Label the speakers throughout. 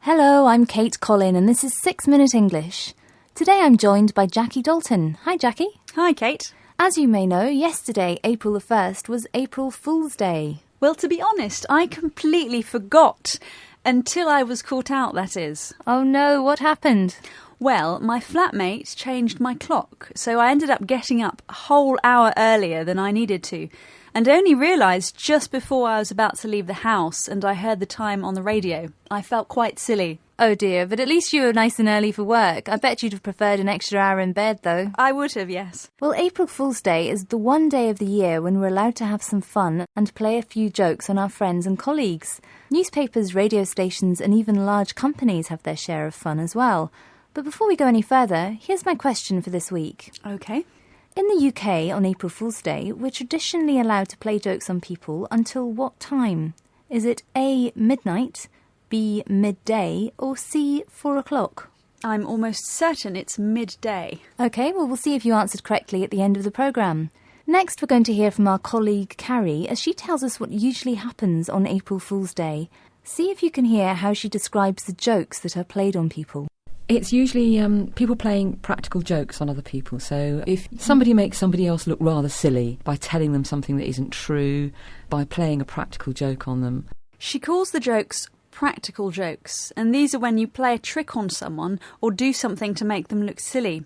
Speaker 1: Hello, I'm Kate Collin and this is 6 Minute English. Today I'm joined by Jackie Dalton. Hi Jackie.
Speaker 2: Hi Kate.
Speaker 1: As you may know, yesterday, April the 1st, was April Fool's Day.
Speaker 2: Well, to be honest, I completely forgot. Until I was caught out, that is.
Speaker 1: Oh no, what happened?
Speaker 2: Well, my flatmate changed my clock, so I ended up getting up a whole hour earlier than I needed to, and only realised just before I was about to leave the house and I heard the time on the radio. I felt quite silly.
Speaker 1: Oh dear, but at least you were nice and early for work. I bet you'd have preferred an extra hour in bed, though.
Speaker 2: I would have, yes.
Speaker 1: Well, April Fool's Day is the one day of the year when we're allowed to have some fun and play a few jokes on our friends and colleagues. Newspapers, radio stations and even large companies have their share of fun as well. But before we go any further, here's my question for this week.
Speaker 2: OK.
Speaker 1: In the UK, on April Fool's Day, we're traditionally allowed to play jokes on people until what time? Is it A, midnight, B, midday, or C, 4 o'clock?
Speaker 2: I'm almost certain it's midday.
Speaker 1: OK, well, we'll see if you answered correctly at the end of the programme. Next, we're going to hear from our colleague Carrie as she tells us what usually happens on April Fool's Day. See if you can hear how she describes the jokes that are played on people.
Speaker 3: It's usually people playing practical jokes on other people. So if somebody makes somebody else look rather silly by telling them something that isn't true, by playing a practical joke on them.
Speaker 2: She calls the jokes practical jokes, and these are when you play a trick on someone or do something to make them look silly.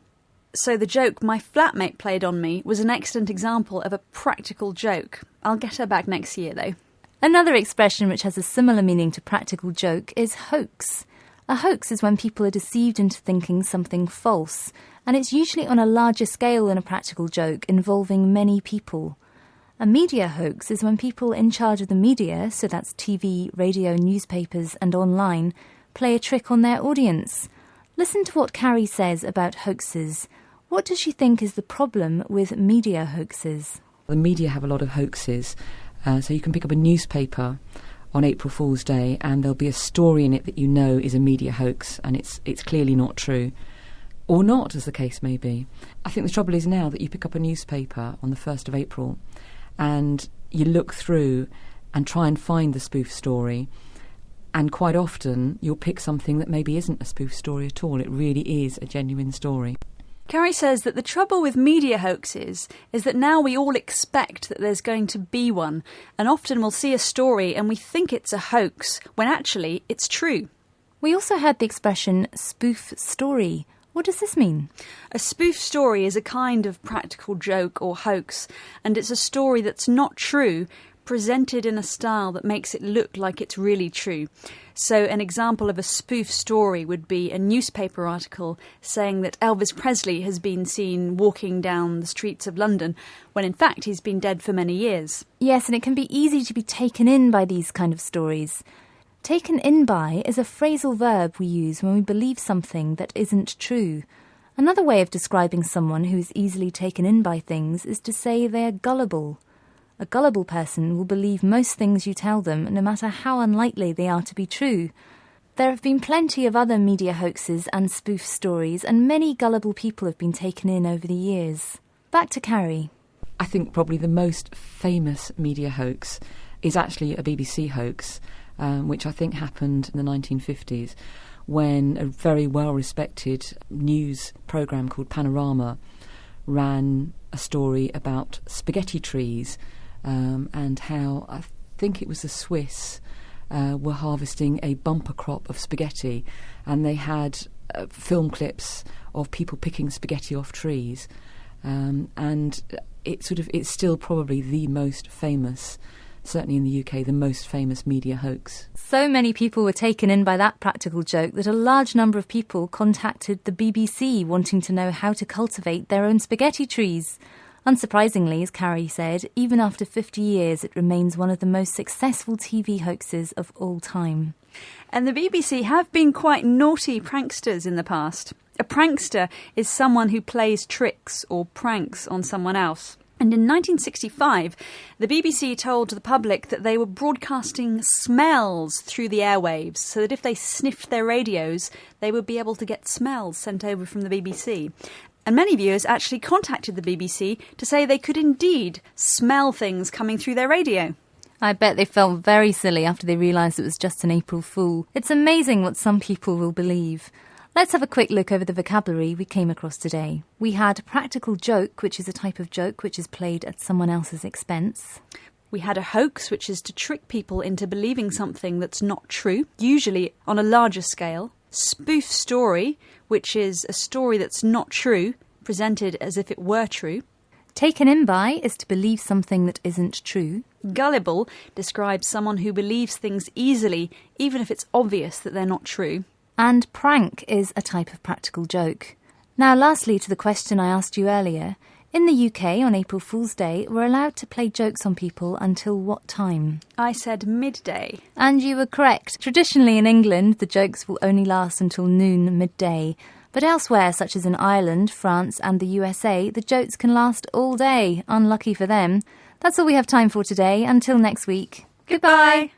Speaker 2: So the joke my flatmate played on me was an excellent example of a practical joke. I'll get her back next year, though.
Speaker 1: Another expression which has a similar meaning to practical joke is hoax. A hoax is when people are deceived into thinking something false, and it's usually on a larger scale than a practical joke involving many people. A media hoax is when people in charge of the media, so that's TV, radio, newspapers and online, play a trick on their audience. Listen to what Carrie says about hoaxes. What does she think is the problem with media hoaxes?
Speaker 3: The media have a lot of hoaxes, so you can pick up a newspaper on April Fool's Day and there'll be a story in it that you know is a media hoax and it's clearly not true. Or not, as the case may be. I think the trouble is now that you pick up a newspaper on the 1st of April and you look through and try and find the spoof story, and quite often you'll pick something that maybe isn't a spoof story at all. It really is a genuine story.
Speaker 2: Carrie says that the trouble with media hoaxes is that now we all expect that there's going to be one, and often we'll see a story and we think it's a hoax when actually it's true.
Speaker 1: We also heard the expression spoof story. What does this mean?
Speaker 2: A spoof story is a kind of practical joke or hoax, and it's a story that's not true, presented in a style that makes it look like it's really true. So an example of a spoof story would be a newspaper article saying that Elvis Presley has been seen walking down the streets of London, when in fact he's been dead for many years.
Speaker 1: Yes, and it can be easy to be taken in by these kind of stories. Taken in by is a phrasal verb we use when we believe something that isn't true. Another way of describing someone who is easily taken in by things is to say they're gullible. A gullible person will believe most things you tell them, no matter how unlikely they are to be true. There have been plenty of other media hoaxes and spoof stories, and many gullible people have been taken in over the years. Back to Carrie.
Speaker 3: I think probably the most famous media hoax is actually a BBC hoax, which I think happened in the 1950s, when a very well-respected news programme called Panorama ran a story about spaghetti trees, and how, I think it was the Swiss, were harvesting a bumper crop of spaghetti, and they had film clips of people picking spaghetti off trees, and it's still probably the most famous, certainly in the UK, the most famous media hoax.
Speaker 1: So many people were taken in by that practical joke that a large number of people contacted the BBC wanting to know how to cultivate their own spaghetti trees. Unsurprisingly, as Carrie said, even after 50 years it remains one of the most successful TV hoaxes of all time.
Speaker 2: And the BBC have been quite naughty pranksters in the past. A prankster is someone who plays tricks or pranks on someone else. And in 1965, the BBC told the public that they were broadcasting smells through the airwaves, so that if they sniffed their radios, they would be able to get smells sent over from the BBC. And many viewers actually contacted the BBC to say they could indeed smell things coming through their radio.
Speaker 1: I bet they felt very silly after they realised it was just an April Fool. It's amazing what some people will believe. Let's have a quick look over the vocabulary we came across today. We had practical joke, which is a type of joke which is played at someone else's expense.
Speaker 2: We had a hoax, which is to trick people into believing something that's not true, usually on a larger scale. Spoof story, which is a story that's not true, presented as if it were true.
Speaker 1: Taken in by is to believe something that isn't true.
Speaker 2: Gullible describes someone who believes things easily, even if it's obvious that they're not true.
Speaker 1: And prank is a type of practical joke. Now, lastly, to the question I asked you earlier, in the UK on April Fool's Day, we're allowed to play jokes on people until what time?
Speaker 2: I said midday.
Speaker 1: And you were correct. Traditionally in England, the jokes will only last until noon, midday. But elsewhere, such as in Ireland, France and the USA, the jokes can last all day. Unlucky for them. That's all we have time for today. Until next week.
Speaker 2: Goodbye.